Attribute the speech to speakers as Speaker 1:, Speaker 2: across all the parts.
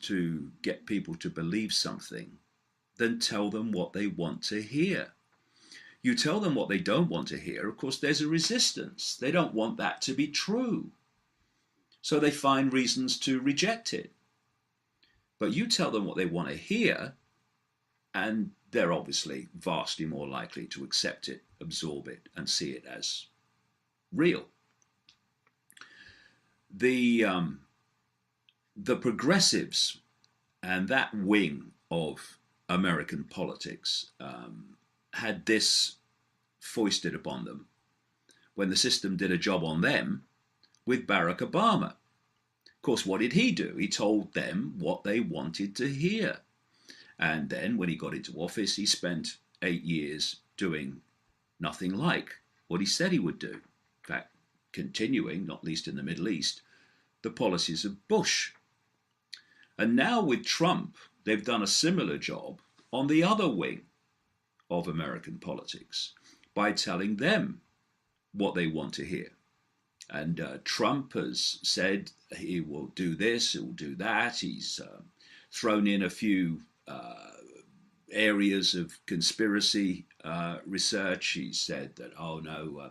Speaker 1: to get people to believe something than tell them what they want to hear. You tell them what they don't want to hear, of course, there's a resistance. They don't want that to be true. So they find reasons to reject it. But you tell them what they want to hear, and they're obviously vastly more likely to accept it, absorb it, and see it as real. The progressives and that wing of American politics had this foisted upon them when the system did a job on them with Barack Obama. Of course, what did he do? He told them what they wanted to hear. And then when he got into office, he spent 8 years doing nothing like what he said he would do. In fact, continuing, not least in the Middle East, the policies of Bush. And now with Trump, they've done a similar job on the other wing of American politics by telling them what they want to hear. And Trump has said he will do this, he will do that. He's thrown in a few areas of conspiracy research. He said that, oh no,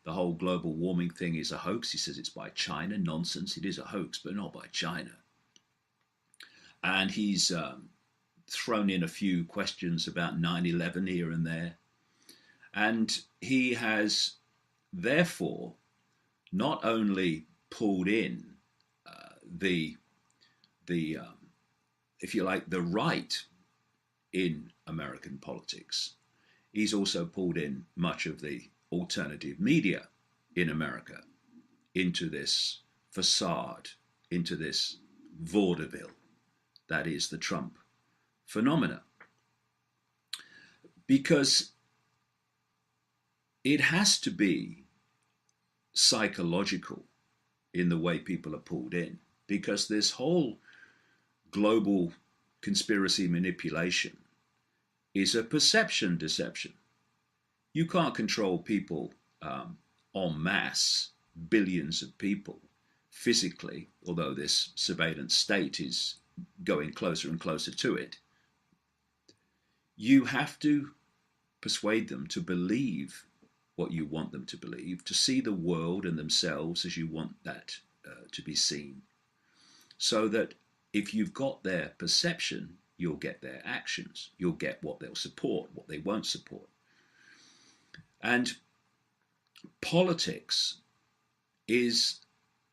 Speaker 1: the whole global warming thing is a hoax. He says it's by China. Nonsense. It is a hoax, but not by China. And he's thrown in a few questions about 9/11 here and there. And he has therefore not only pulled in the if you like, the right in American politics, he's also pulled in much of the alternative media in America into this facade, into this vaudeville that is the Trump phenomena. Because it has to be psychological in the way people are pulled in, because this whole global conspiracy manipulation is a perception deception. You can't control people en masse, billions of people, physically, although this surveillance state is going closer and closer to it. You have to persuade them to believe what you want them to believe, to see the world and themselves as you want that to be seen, so that if you've got their perception, you'll get their actions. You'll get what they'll support, what they won't support. And politics is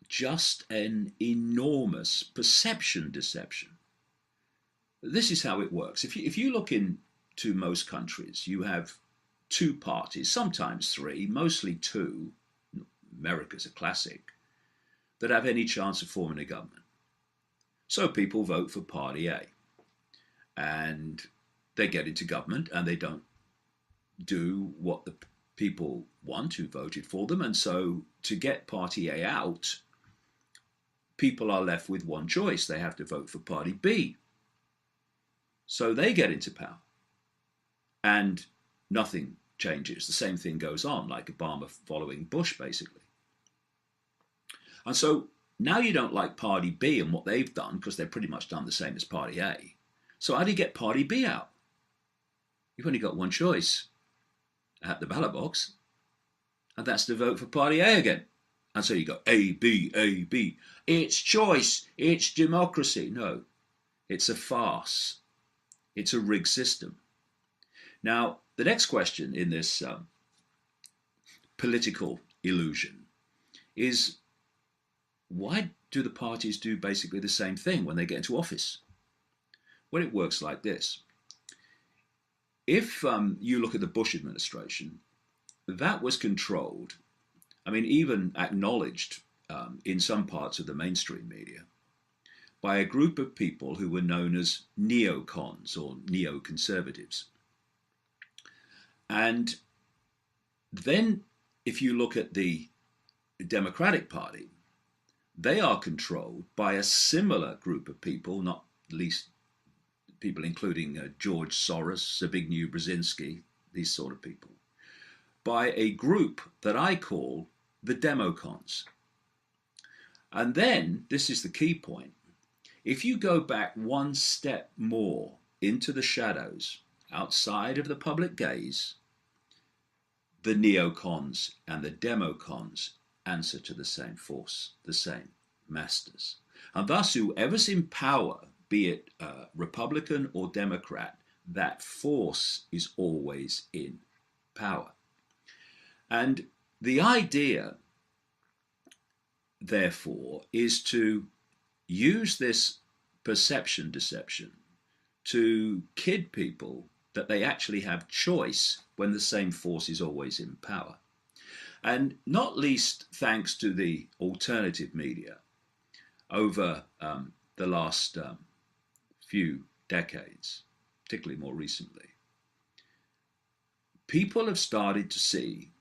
Speaker 1: just an enormous perception deception. This is how it works. If you look into most countries, you have two parties, sometimes three, mostly two, America's a classic, that have any chance of forming a government. So people vote for Party A, and they get into government and they don't do what the people want who voted for them. And so to get Party A out, people are left with one choice. They have to vote for Party B. So they get into power and nothing changes. The same thing goes on, like Obama following Bush, basically. And so now you don't like Party B and what they've done, because they've pretty much done the same as Party A. So how do you get Party B out? You've only got one choice at the ballot box, and that's to vote for Party A again. And so you go A, B, A, B. It's choice. It's democracy. No, it's a farce. It's a rigged system. Now, the next question in this political illusion is, why do the parties do basically the same thing when they get into office? Well, it works like this. If you look at the Bush administration, that was controlled, I mean, even acknowledged in some parts of the mainstream media, by a group of people who were known as neocons or neoconservatives. And then if you look at the Democratic Party, they are controlled by a similar group of people, not least people including George Soros, Zbigniew Brzezinski, these sort of people, by a group that I call the Democons. And then, this is the key point, If you go back one step more into the shadows, outside of the public gaze, the neocons and the democons answer to the same force, the same masters. And thus, whoever's in power, be it Republican or Democrat, that force is always in power. And the idea, therefore, is to use this perception deception to kid people that they actually have choice when the same force is always in power. And not least thanks to the alternative media over the last few decades, particularly more recently, people have started to see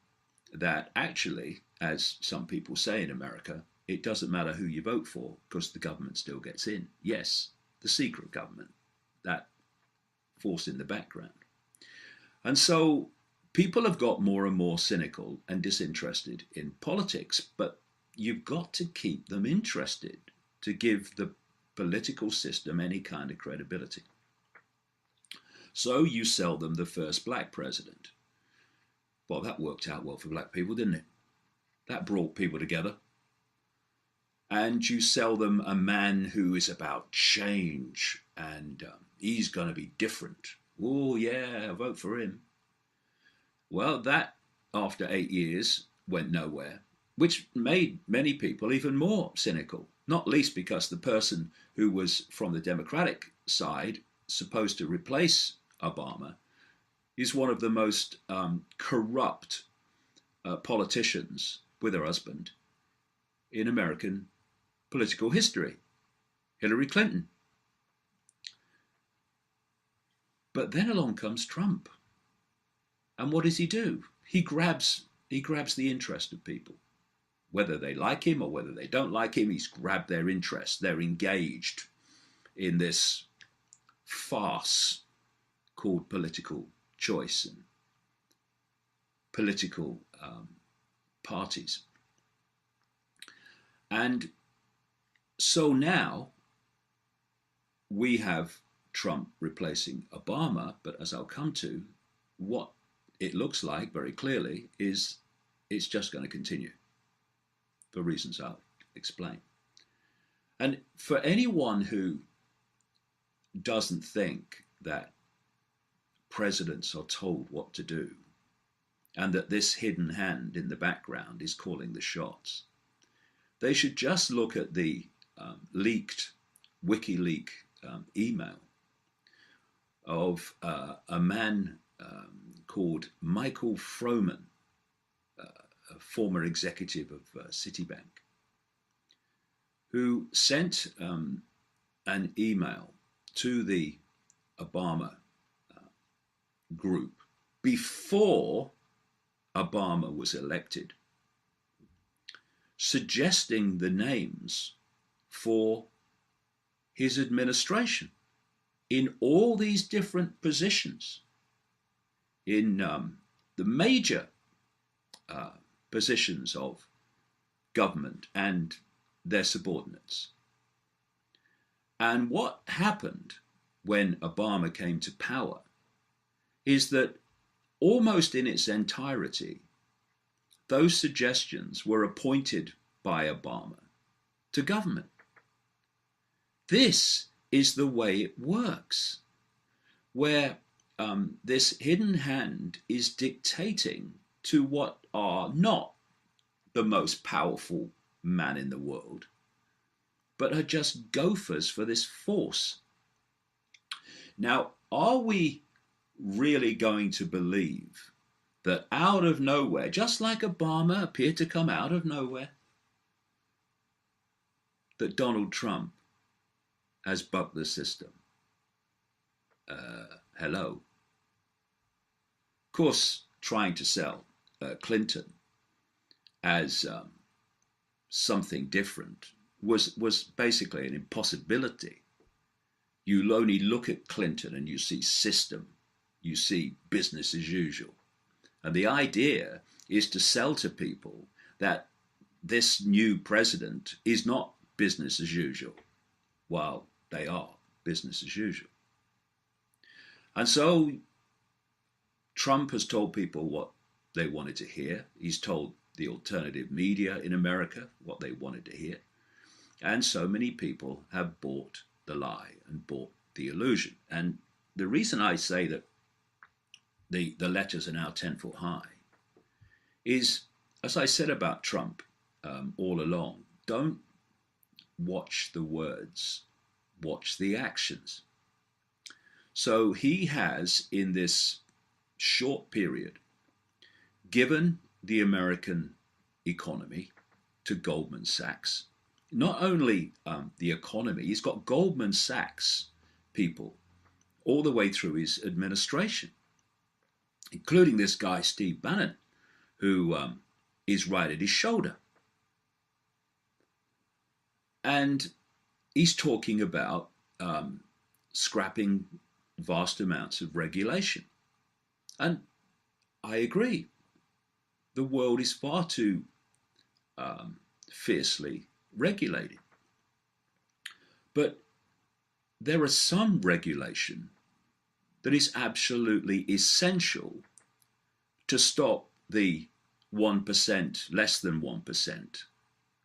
Speaker 1: that actually, as some people say in America, it doesn't matter who you vote for because the government still gets in. Yes, the secret government, that force in the background. And so people have got more and more cynical and disinterested in politics, but you've got to keep them interested to give the political system any kind of credibility. So you sell them the first black president. Well, that worked out well for black people, didn't it? That brought people together. And you sell them a man who is about change and he's going to be different. Oh, yeah, vote for him. Well, that, after 8 years, went nowhere, which made many people even more cynical, not least because the person who was from the Democratic side, supposed to replace Obama, is one of the most corrupt politicians, with her husband, in American political history, Hillary Clinton. But then along comes Trump. And what does he do? He grabs the interest of people. Whether they like him or whether they don't like him, he's grabbed their interest. They're engaged in this farce called political choice and political parties. And so now we have Trump replacing Obama, but as I'll come to, what it looks like very clearly is it's just going to continue for reasons I'll explain. And for anyone who doesn't think that presidents are told what to do and that this hidden hand in the background is calling the shots, they should just look at the leaked WikiLeaks email of a man called Michael Froman, a former executive of Citibank, who sent an email to the Obama group before Obama was elected, suggesting the names for his administration in all these different positions, in the major positions of government and their subordinates. And what happened when Obama came to power is that almost in its entirety, those suggestions were appointed by Obama to government. This is the way it works, where this hidden hand is dictating to what are not the most powerful man in the world, but are just gophers for this force. Now, are we really going to believe that out of nowhere, just like Obama appeared to come out of nowhere, that Donald Trump has bucked the system? Hello. Of course, trying to sell Clinton as something different was basically an impossibility. You only look at Clinton and you see system, you see business as usual. And the idea is to sell to people that this new president is not business as usual, while they are business as usual. And so Trump has told people what they wanted to hear. He's told the alternative media in America what they wanted to hear. And so many people have bought the lie and bought the illusion. And the reason I say that the letters are now 10 foot high is, as I said about Trump all along, don't watch the words, watch the actions. So he has, in this short period, given the American economy to Goldman Sachs. Not only the economy, he's got Goldman Sachs people all the way through his administration, including this guy, Steve Bannon, who is right at his shoulder. And he's talking about scrapping vast amounts of regulation. And I agree. The world is far too fiercely regulated. But there is some regulation that is absolutely essential to stop the 1%, less than 1%,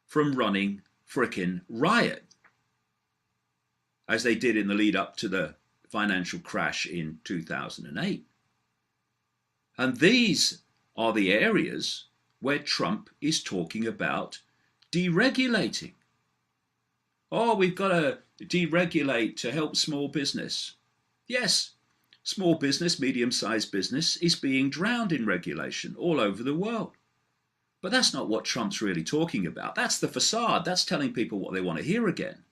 Speaker 1: from running frickin' riot, as they did in the lead up to the financial crash in 2008. And these are the areas where Trump is talking about deregulating. Oh, we've got to deregulate to help small business. Yes, small business, medium-sized business is being drowned in regulation all over the world. But that's not what Trump's really talking about. That's the facade. That's telling people what they want to hear again.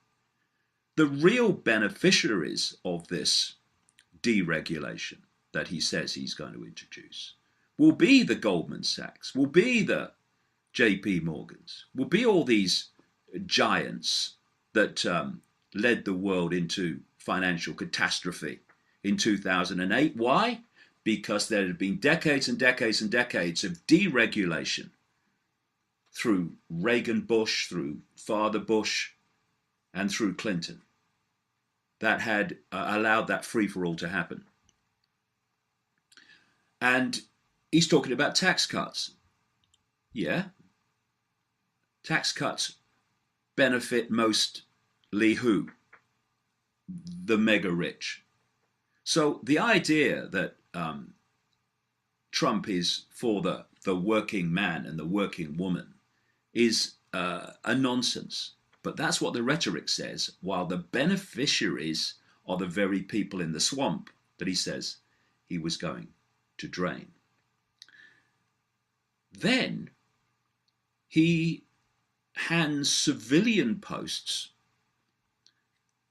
Speaker 1: The real beneficiaries of this deregulation that he says he's going to introduce will be the Goldman Sachs, will be the JP Morgans, will be all these giants that led the world into financial catastrophe in 2008. Why? Because there had been decades and decades and decades of deregulation through Reagan Bush, through Father Bush, and through Clinton that had allowed that free-for-all to happen. And he's talking about tax cuts. Yeah. Tax cuts benefit mostly who? The mega rich. So the idea that Trump is for the working man and the working woman is a nonsense. But that's what the rhetoric says, while the beneficiaries are the very people in the swamp that he says he was going to drain. Then he hands civilian posts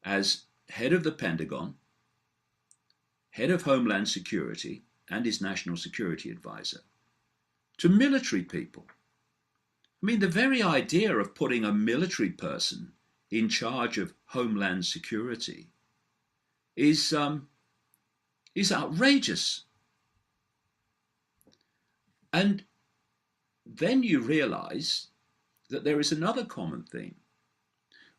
Speaker 1: as head of the Pentagon, head of Homeland Security, and his national security advisor to military people. I mean, the very idea of putting a military person in charge of Homeland Security is outrageous. And then you realize that there is another common theme,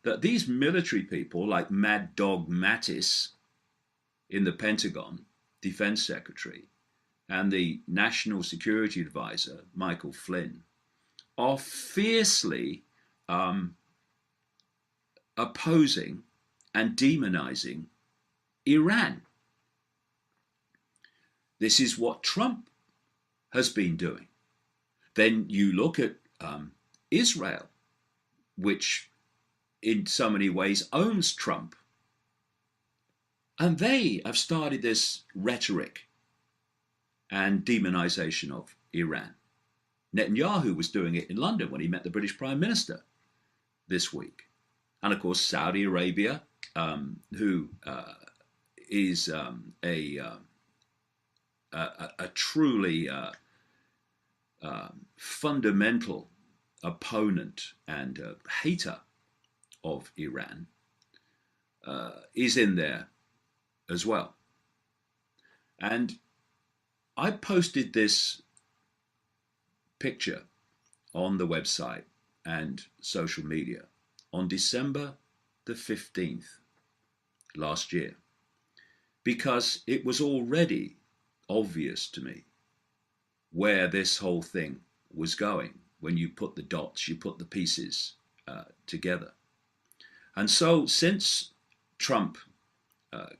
Speaker 1: that these military people like Mad Dog Mattis in the Pentagon, Defense Secretary, and the National Security Advisor, Michael Flynn, are fiercely opposing and demonizing Iran. This is what Trump has been doing. Then you look at Israel, which in so many ways owns Trump. And they have started this rhetoric and demonization of Iran. Netanyahu was doing it in London when he met the British Prime Minister this week. And of course, Saudi Arabia, who is a truly fundamental opponent and hater of Iran, is in there as well. And I posted this picture on the website and social media on December the 15th last year, because it was already obvious to me where this whole thing was going. When you put the dots, you put the pieces together. And so, since Trump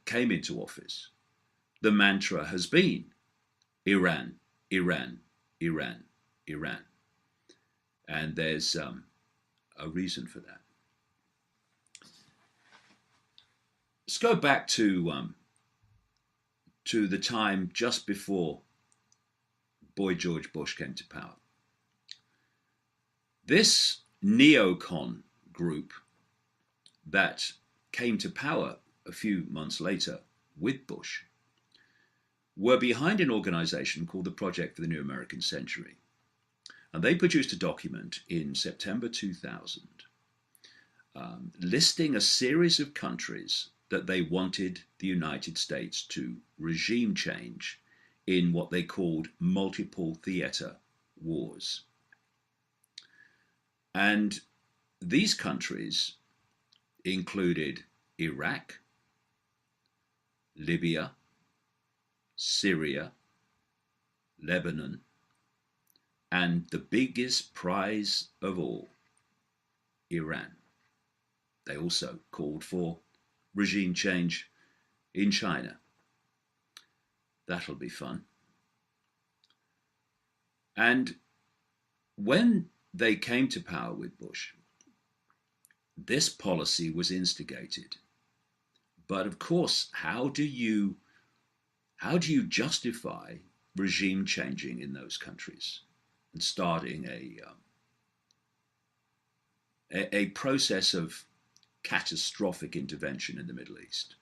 Speaker 1: came into office, the mantra has been Iran, Iran, Iran, Iran. And there's a reason for that. Let's go back to the time just before Boy George Bush came to power. This neocon group that came to power a few months later with Bush were behind an organization called the Project for the New American Century. And they produced a document in September 2000 listing a series of countries that they wanted the United States to regime change in what they called multiple theater wars. And these countries included Iraq, Libya, Syria, Lebanon, and the biggest prize of all, Iran. They also called for regime change in China. That'll be fun. And when they came to power with Bush, this policy was instigated. But of course, how do you justify regime changing in those countries and starting a process of catastrophic intervention in the Middle East?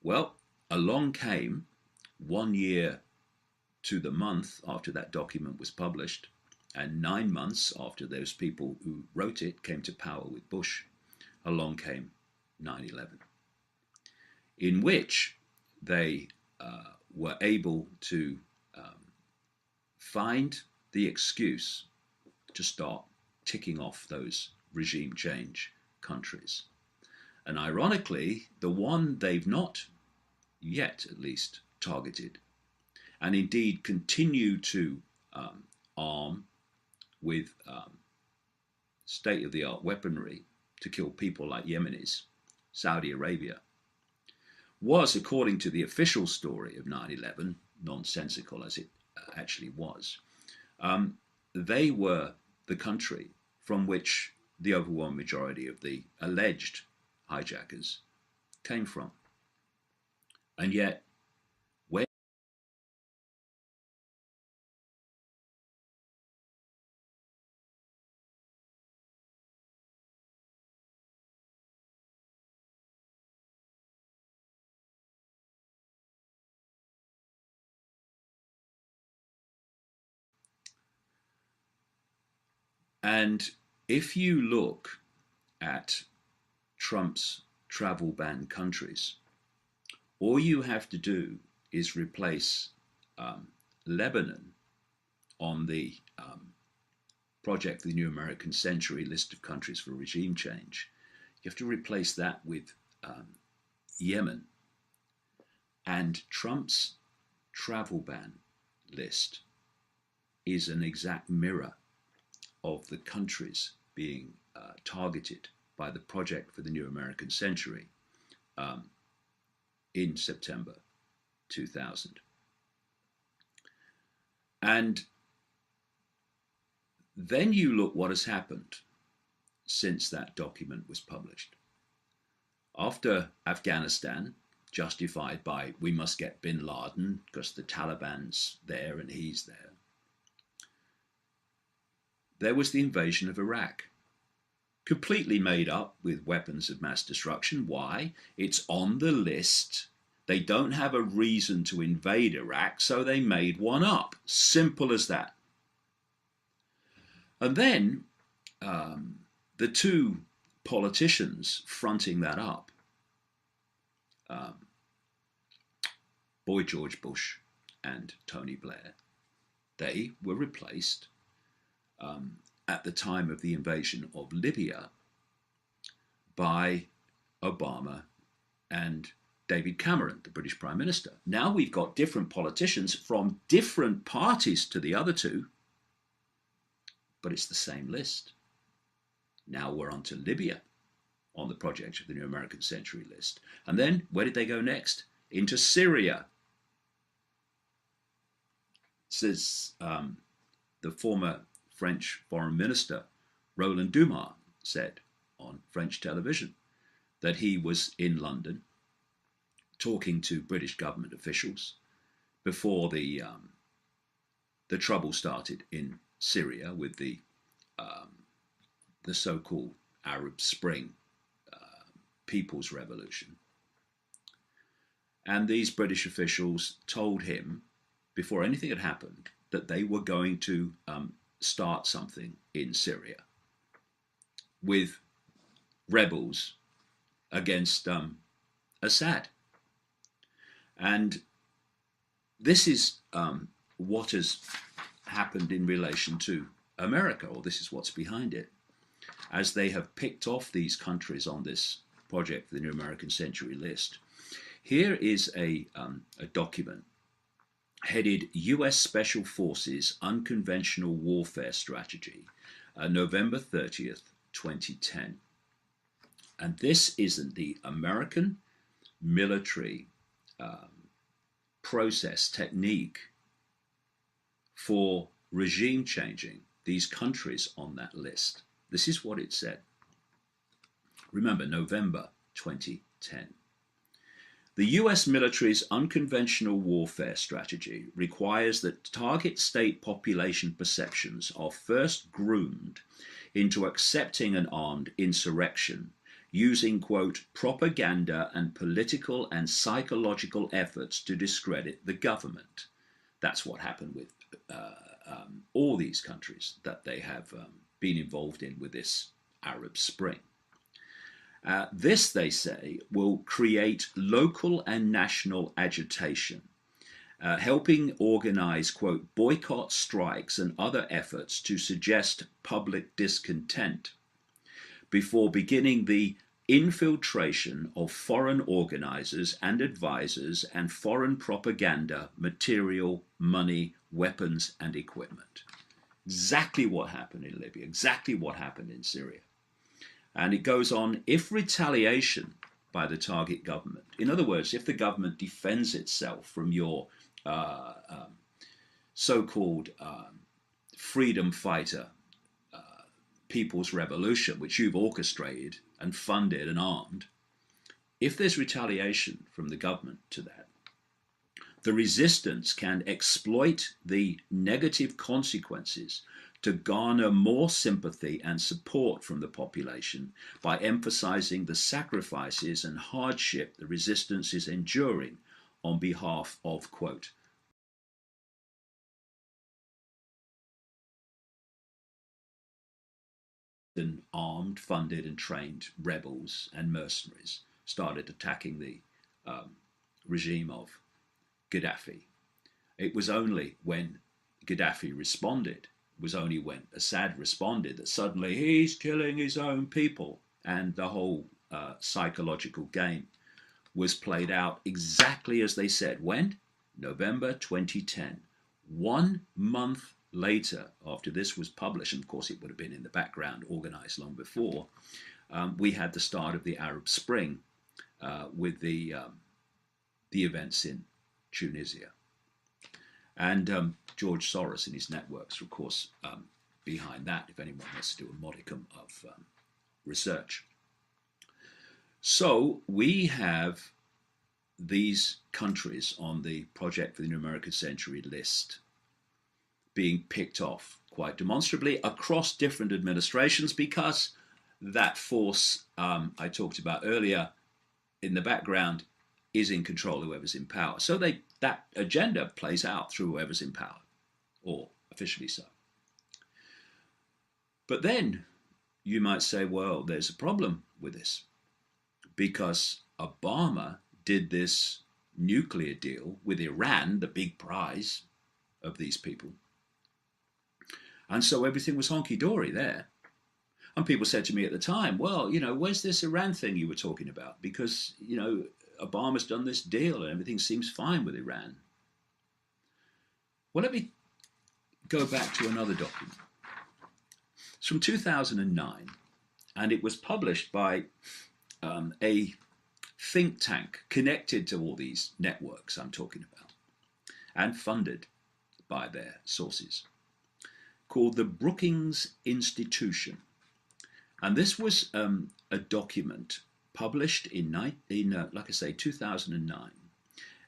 Speaker 1: Well, along came 1 year to the month after that document was published, and 9 months after those people who wrote it came to power with Bush, along came 9/11, in which they were able to find the excuse to start ticking off those regime change countries. And ironically, the one they've not yet, at least, targeted, and indeed continue to arm with state-of-the-art weaponry to kill people like Yemenis, Saudi Arabia, was, according to the official story of 9/11, nonsensical as it actually was, they were the country from which the overwhelming majority of the alleged hijackers came from. And yet, when and if you look at Trump's travel ban countries, all you have to do is replace Lebanon on the Project for the New American Century list of countries for regime change. You have to replace that with Yemen, and Trump's travel ban list is an exact mirror of the countries being targeted by the Project for the New American Century in September 2000. And then you look what has happened since that document was published. After Afghanistan, justified by we must get bin Laden because the Taliban's there and he's there, there was the invasion of Iraq, completely made up with weapons of mass destruction. Why? It's on the list. They don't have a reason to invade Iraq, so they made one up. Simple as that. And then the two politicians fronting that up, Boy George Bush and Tony Blair, they were replaced at the time of the invasion of Libya by Obama and David Cameron, the British Prime Minister. Now we've got different politicians from different parties to the other two, but it's the same list. Now we're on to Libya on the project of the New American Century list. And then where did they go next? Into Syria. Says the former French Foreign Minister Roland Dumas said on French television that he was in London talking to British government officials before the trouble started in Syria with the so-called Arab Spring People's Revolution. And these British officials told him, before anything had happened, that they were going to start something in Syria with rebels against Assad. And this is what has happened in relation to America, or this is what's behind it, as they have picked off these countries on this project for the New American Century list. Here is a document headed U.S. Special Forces Unconventional Warfare Strategy, November 30th, 2010. And this isn't the American military process, technique for regime changing these countries on that list. This is what it said. Remember, November 2010. The US military's unconventional warfare strategy requires that target state population perceptions are first groomed into accepting an armed insurrection using, quote, propaganda and political and psychological efforts to discredit the government. That's what happened with all these countries that they have been involved in with this Arab Spring. This, they say, will create local and national agitation, helping organize, quote, boycott strikes and other efforts to suggest public discontent before beginning the infiltration of foreign organizers and advisors and foreign propaganda, material, money, weapons, and equipment. Exactly what happened in Libya, exactly what happened in Syria. And it goes on, if retaliation by the target government, in other words, if the government defends itself from your so-called freedom fighter people's revolution, which you've orchestrated and funded and armed, if there's retaliation from the government to that, the resistance can exploit the negative consequences to garner more sympathy and support from the population by emphasizing the sacrifices and hardship the resistance is enduring on behalf of, quote, armed, funded, and trained rebels and mercenaries started attacking the regime of Gaddafi. It was only when Gaddafi responded, was only when Assad responded, that suddenly he's killing his own people, and the whole psychological game was played out exactly as they said. When? November 2010. 1 month later, after this was published, and of course it would have been in the background, organized long before, we had the start of the Arab Spring with the events in Tunisia. And George Soros and his networks are, of course, behind that, if anyone wants to do a modicum of research. So we have these countries on the Project for the New American Century list being picked off quite demonstrably across different administrations, because that force I talked about earlier in the background is in control of whoever's in power. So that agenda plays out through whoever's in power, or officially so. But then you might say, well, there's a problem with this, because Obama did this nuclear deal with Iran, the big prize of these people. And so everything was honky-dory there. And people said to me at the time, well, where's this Iran thing you were talking about? Because, Obama's done this deal and everything seems fine with Iran. Well, let me go back to another document. It's from 2009, and it was published by a think tank connected to all these networks I'm talking about and funded by their sources, called the Brookings Institution. And this was a document published in like I say, 2009.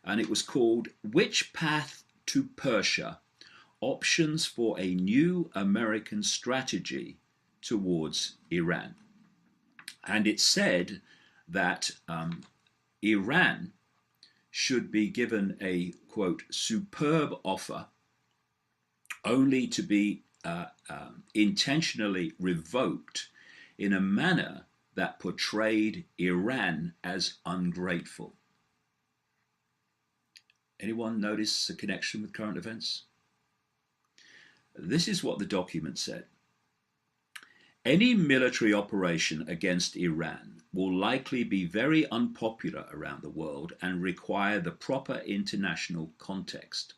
Speaker 1: And it was called Which Path to Persia? Options for a New American Strategy Towards Iran. And it said that Iran should be given a, quote, superb offer only to be intentionally revoked in a manner that portrayed Iran as ungrateful. Anyone notice a connection with current events? This is what the document said. Any military operation against Iran will likely be very unpopular around the world and require the proper international context,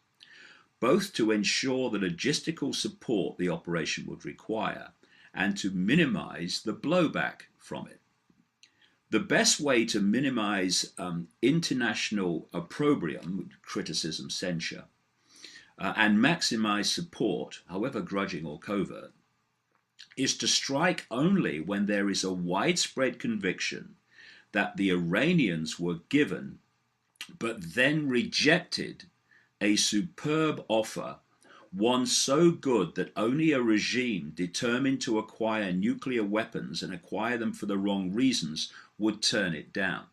Speaker 1: both to ensure the logistical support the operation would require and to minimize the blowback from it. The best way to minimize international opprobrium, criticism, censure, and maximize support, however grudging or covert, is to strike only when there is a widespread conviction that the Iranians were given but then rejected a superb offer, one so good that only a regime determined to acquire nuclear weapons and acquire them for the wrong reasons would turn it down.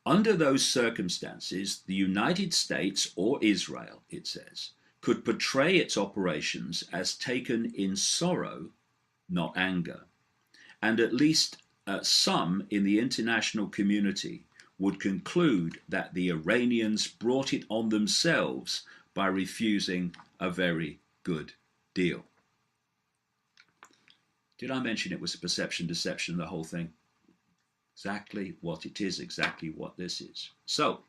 Speaker 1: Under those circumstances, the United States or Israel, it says, could portray its operations as taken in sorrow, not anger, and at least some in the international community would conclude that the Iranians brought it on themselves by refusing a very good deal. Did I mention it was a perception deception, the whole thing? Exactly what it is, exactly what this is. So,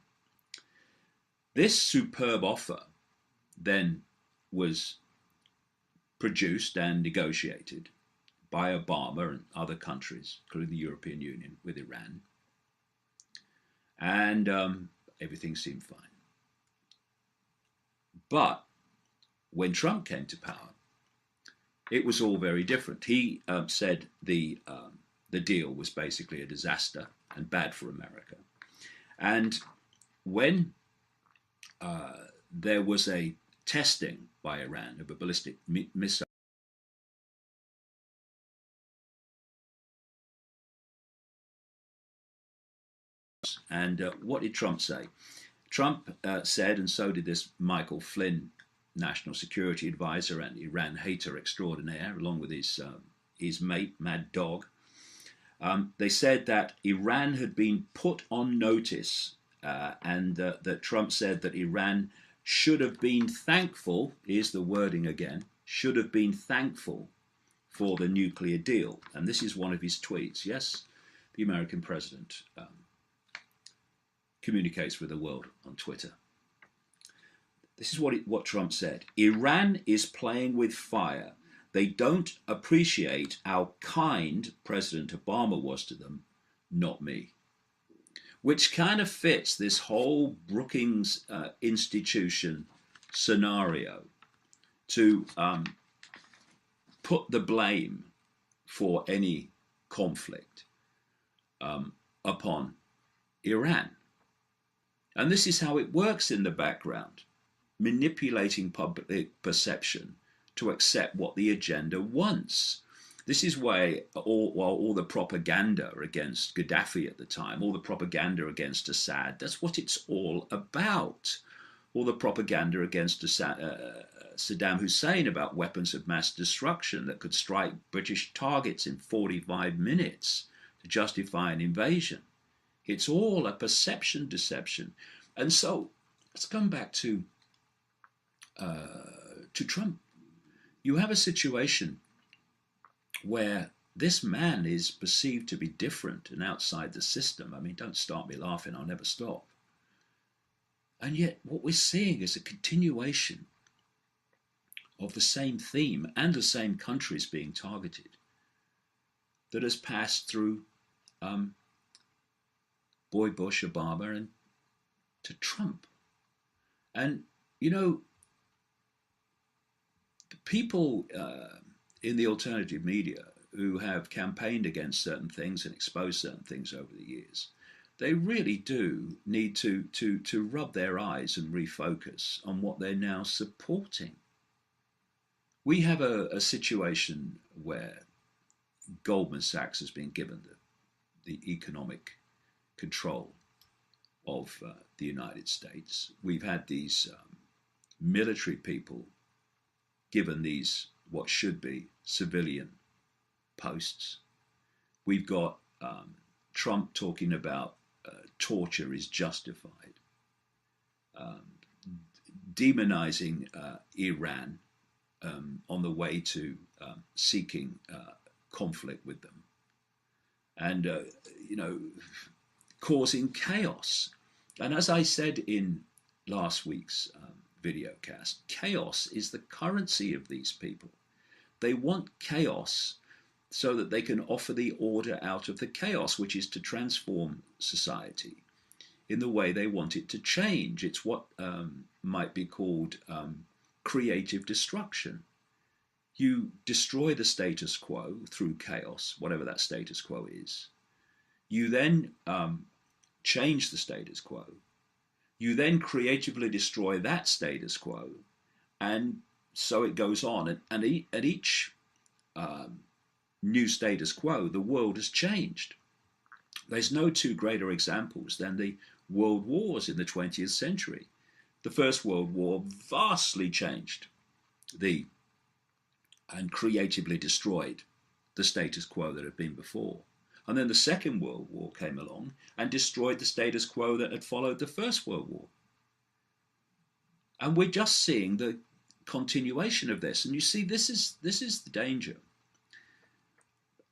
Speaker 1: this superb offer then was produced and negotiated by Obama and other countries, including the European Union, with Iran. And everything seemed fine. But when Trump came to power, it was all very different. He said the deal was basically a disaster and bad for America. And when there was a testing by Iran of a ballistic missile, and what did Trump say? Trump said, and so did this Michael Flynn, national security advisor and Iran hater extraordinaire, along with his mate, Mad Dog. They said that Iran had been put on notice, and that Trump said that Iran should have been thankful, here's the wording again, should have been thankful for the nuclear deal. And this is one of his tweets. Yes, the American president communicates with the world on Twitter. This is what Trump said. Iran is playing with fire. They don't appreciate how kind President Obama was to them, not me. Which kind of fits this whole Brookings Institution scenario to put the blame for any conflict upon Iran. And this is how it works in the background, manipulating public perception to accept what the agenda wants. This is why all the propaganda against Gaddafi at the time, all the propaganda against Assad, that's what it's all about. All the propaganda against Saddam Hussein about weapons of mass destruction that could strike British targets in 45 minutes to justify an invasion. It's all a perception deception. And so let's come back to Trump. You have a situation where this man is perceived to be different and outside the system. I mean, don't start me laughing, I'll never stop. And yet, what we're seeing is a continuation of the same theme and the same countries being targeted that has passed through Boy Bush, Obama, and to Trump. And, you know, the people in the alternative media who have campaigned against certain things and exposed certain things over the years, they really do need to rub their eyes and refocus on what they're now supporting. We have a situation where Goldman Sachs has been given the economic control of the United States. We've had these military people given these what should be civilian posts. We've got Trump talking about torture is justified, demonizing Iran on the way to seeking conflict with them, and you know, causing chaos. And as I said in last week's video cast, chaos is the currency of these people. They want chaos so that they can offer the order out of the chaos, which is to transform society in the way they want it to change. It's what might be called creative destruction. You destroy the status quo through chaos, whatever that status quo is. You then change the status quo. You then creatively destroy that status quo, and so it goes on. And at each new status quo, the world has changed. There's no two greater examples than the world wars in the 20th century. The First World War vastly changed and creatively destroyed the status quo that had been before. And then the Second World War came along and destroyed the status quo that had followed the First World War. And we're just seeing the continuation of this. And you see, this is the danger.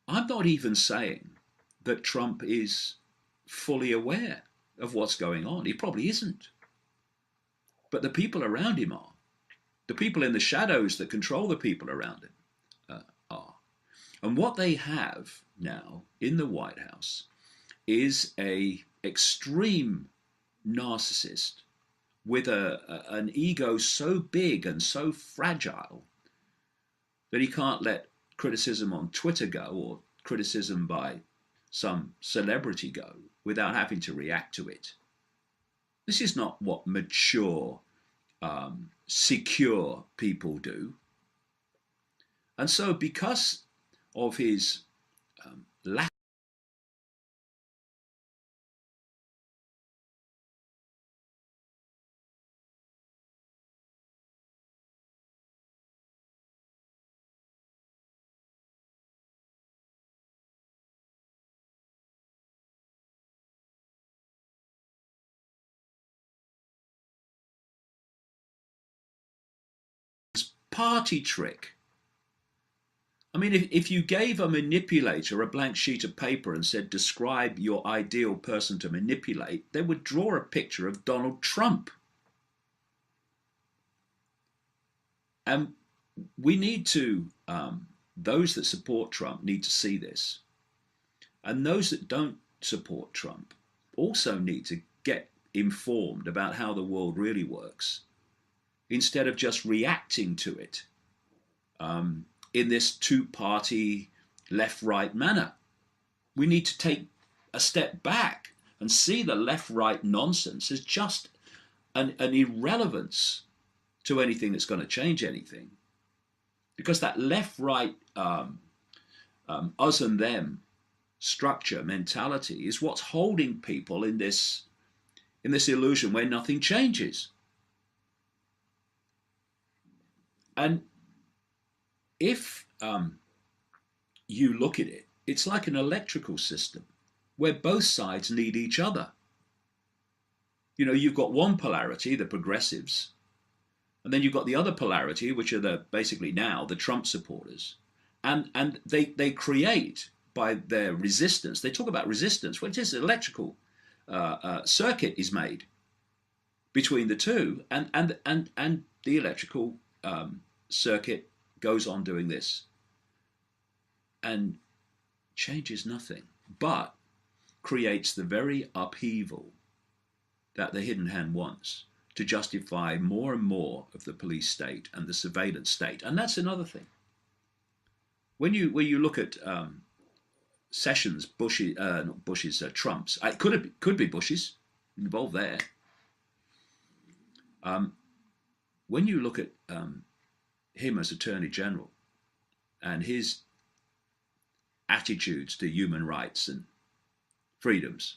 Speaker 1: I'm not even saying that Trump is fully aware of what's going on. He probably isn't. But the people around him are. The people in the shadows that control the people around him are. And what they have now in the White House is an extreme narcissist with an ego so big and so fragile that he can't let criticism on Twitter go, or criticism by some celebrity go, without having to react to it. This is not what mature, secure people do. And so because of his lack party trick. I mean, if you gave a manipulator a blank sheet of paper and said, describe your ideal person to manipulate, they would draw a picture of Donald Trump. And we need to, those that support Trump need to see this. And those that don't support Trump also need to get informed about how the world really works, instead of just reacting to it in this two-party left-right manner. We need to take a step back and see the left-right nonsense as just an irrelevance to anything that's going to change anything. Because that left-right us and them structure mentality is what's holding people in this illusion where nothing changes. And if you look at it, it's like an electrical system where both sides need each other. You know, you've got one polarity, the progressives, and then you've got the other polarity, which are basically now the Trump supporters. and they create by their resistance. They talk about resistance. Well, it is an electrical circuit is made between the two, and the electrical circuit goes on doing this and changes nothing, but creates the very upheaval that the hidden hand wants to justify more and more of the police state and the surveillance state. And that's another thing. When you look at Sessions, Bush's, not Bush's, Trump's, it could be Bush's involved there. When you look at him as Attorney General and his attitudes to human rights and freedoms,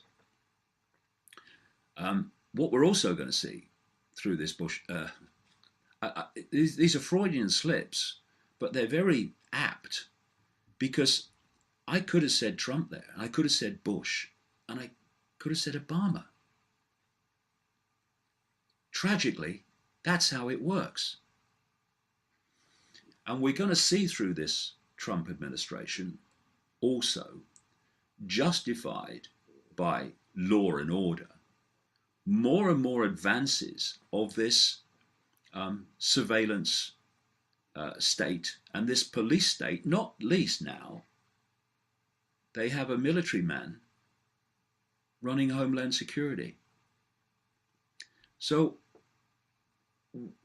Speaker 1: what we're also going to see through this Bush, these are Freudian slips, but they're very apt, because I could have said Trump there, I could have said Bush, and I could have said Obama. Tragically, that's how it works. And we're going to see through this Trump administration also justified by law and order more and more advances of this surveillance state and this police state. Not least now, they have a military man running Homeland Security. So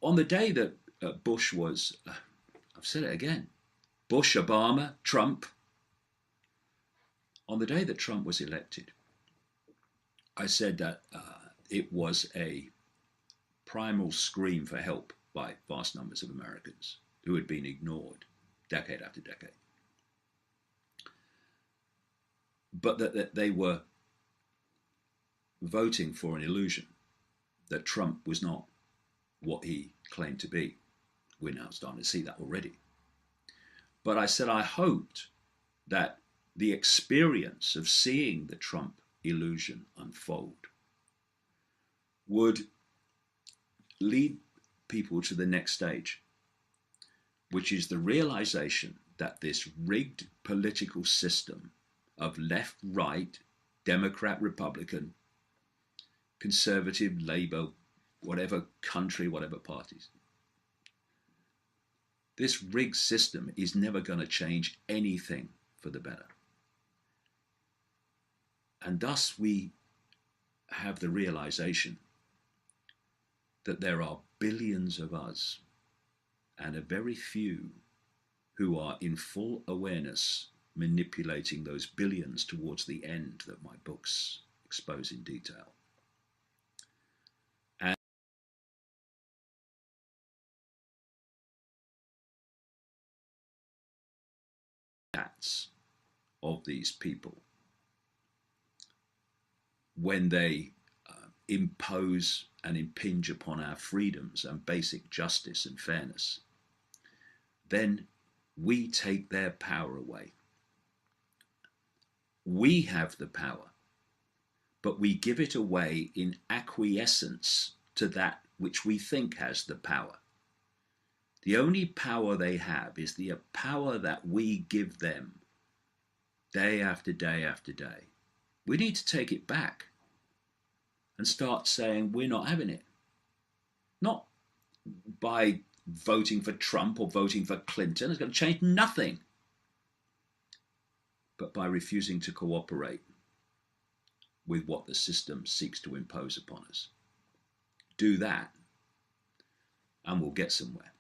Speaker 1: on the day that Bush was, I've said it again, Bush, Obama, Trump, on the day that Trump was elected, I said that it was a primal scream for help by vast numbers of Americans who had been ignored decade after decade. But that they were voting for an illusion that Trump was not what he claimed to be. We're now starting to see that already. But I said I hoped that the experience of seeing the Trump illusion unfold would lead people to the next stage, which is the realization that this rigged political system of left, right, Democrat, Republican, conservative, Labour, whatever country, whatever parties, this rigged system is never going to change anything for the better. And thus we have the realization that there are billions of us and a very few who are in full awareness manipulating those billions towards the end that my books expose in detail. And that's of these people when they impose and impinge upon our freedoms and basic justice and fairness, then we take their power away. We have the power, but we give it away in acquiescence to that which we think has the power. The only power they have is the power that we give them day after day after day. We need to take it back and start saying we're not having it. Not by voting for Trump or voting for Clinton. It's going to change nothing. But by refusing to cooperate with what the system seeks to impose upon us. Do that and we'll get somewhere.